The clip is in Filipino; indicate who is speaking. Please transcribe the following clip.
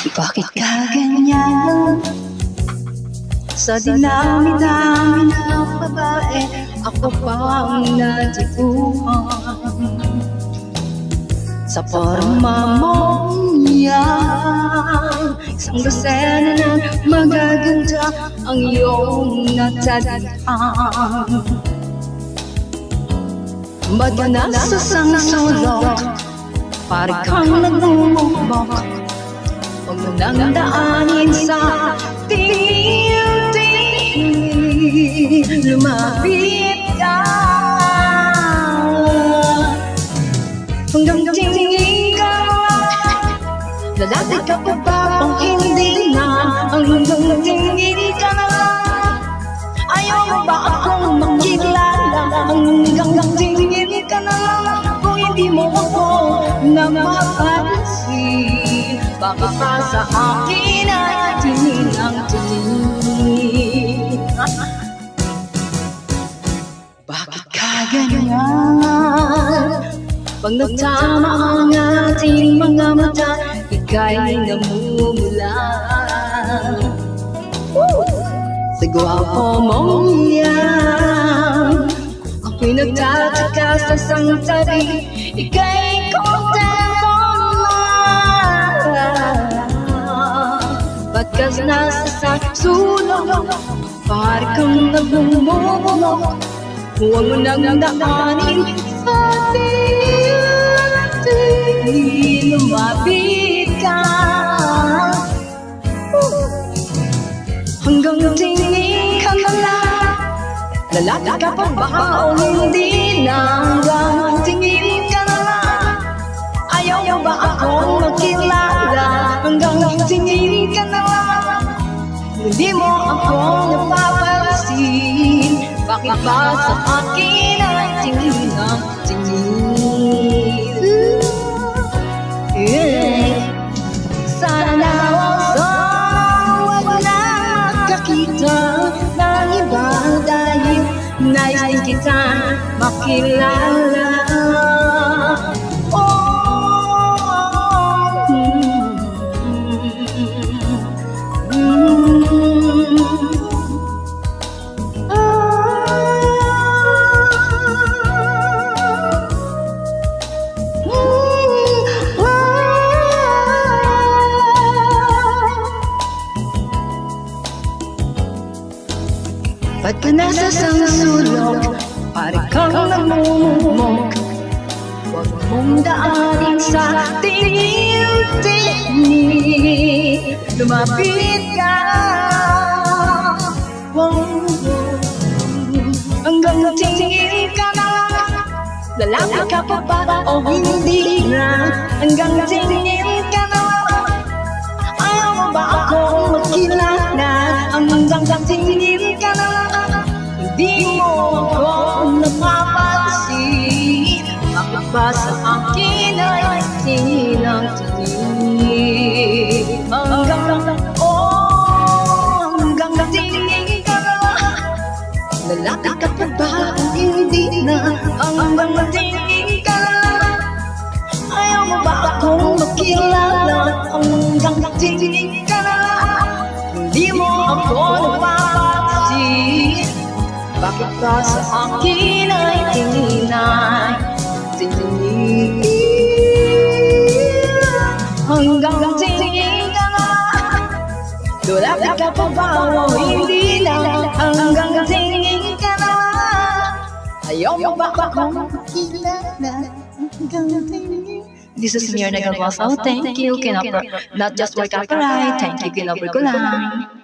Speaker 1: Bakit ka ganyan? Sa dinami-dami ng babae, ako pa ang natikuhan. Sa forma mong yan, isang dosena ng magaganda ang iyong natagpuan. Ba't ka nasa sulok? Pari kang nagmumukbok. Huwag mo nang daanin sa tingin-tingin. Lumapit ka hanggang tingin ka. Lalapit ka pa ba kung hindi na? Hanggang tingin ka na. Ayaw mo ba akong makilala? Hanggang tingin ka na. Kung hindi mo ako napapansin, bakit pa sa akin ay tingin ang tingin? Bakit ka ganyan? Pag nagtama ang ating mga mata, ika'y namumula. Sa gwapo mong yan, ako'y nagtataka sa santabi, ika'y kontento na. Ba't ka nasa sa sulok? Pari kang nagmumulok. Huwag mo nang daanin sa tingin. Lumapit ka hanggang tingin ka na lang. Lalaki ka pa ba o hindi na? Hanggang tingin ka na lang. Ayaw mo ba akong makilala? Hanggang tingin ka na lang. Hindi mo ako napapansin, bakit ba sa akin ay tingin ang tingin? Sana wag na makakita ng iba, dahil nais din kita makilala. Ba't ka nasa sulok? Pari kang nagmumukmok. Huwag mong daanin sa tingin-tingin. Lumapit ka hanggang tingin ka na. Lalapit ka pa ba o hindi na? Hanggang tingin ka na. Ayaw mo ba akong makilala? Hanggang tingin ka na. Hindi mo ako napapansin, bakit ba sa akin ay tingin ang tingin? Hanggang tingin ka na. Lalaki ka pa ba o hindi na? Hanggang tingin ka na. Ayaw mo ba akong makilala? Hanggang tingin ka na. Hindi mo ako napapansin, bakit ba sa akin ay tingin ay tingin? Hanggang tingin ka na. Lalapit ka pa ba o hindi na? Hanggang tingin ka na. Ayaw mo ba akong makilala? Hanggang tingin. This is Mir Nagalwaso. Thank you, Kinopper. Not just for copyright. Thank you, Kinopper Kulang.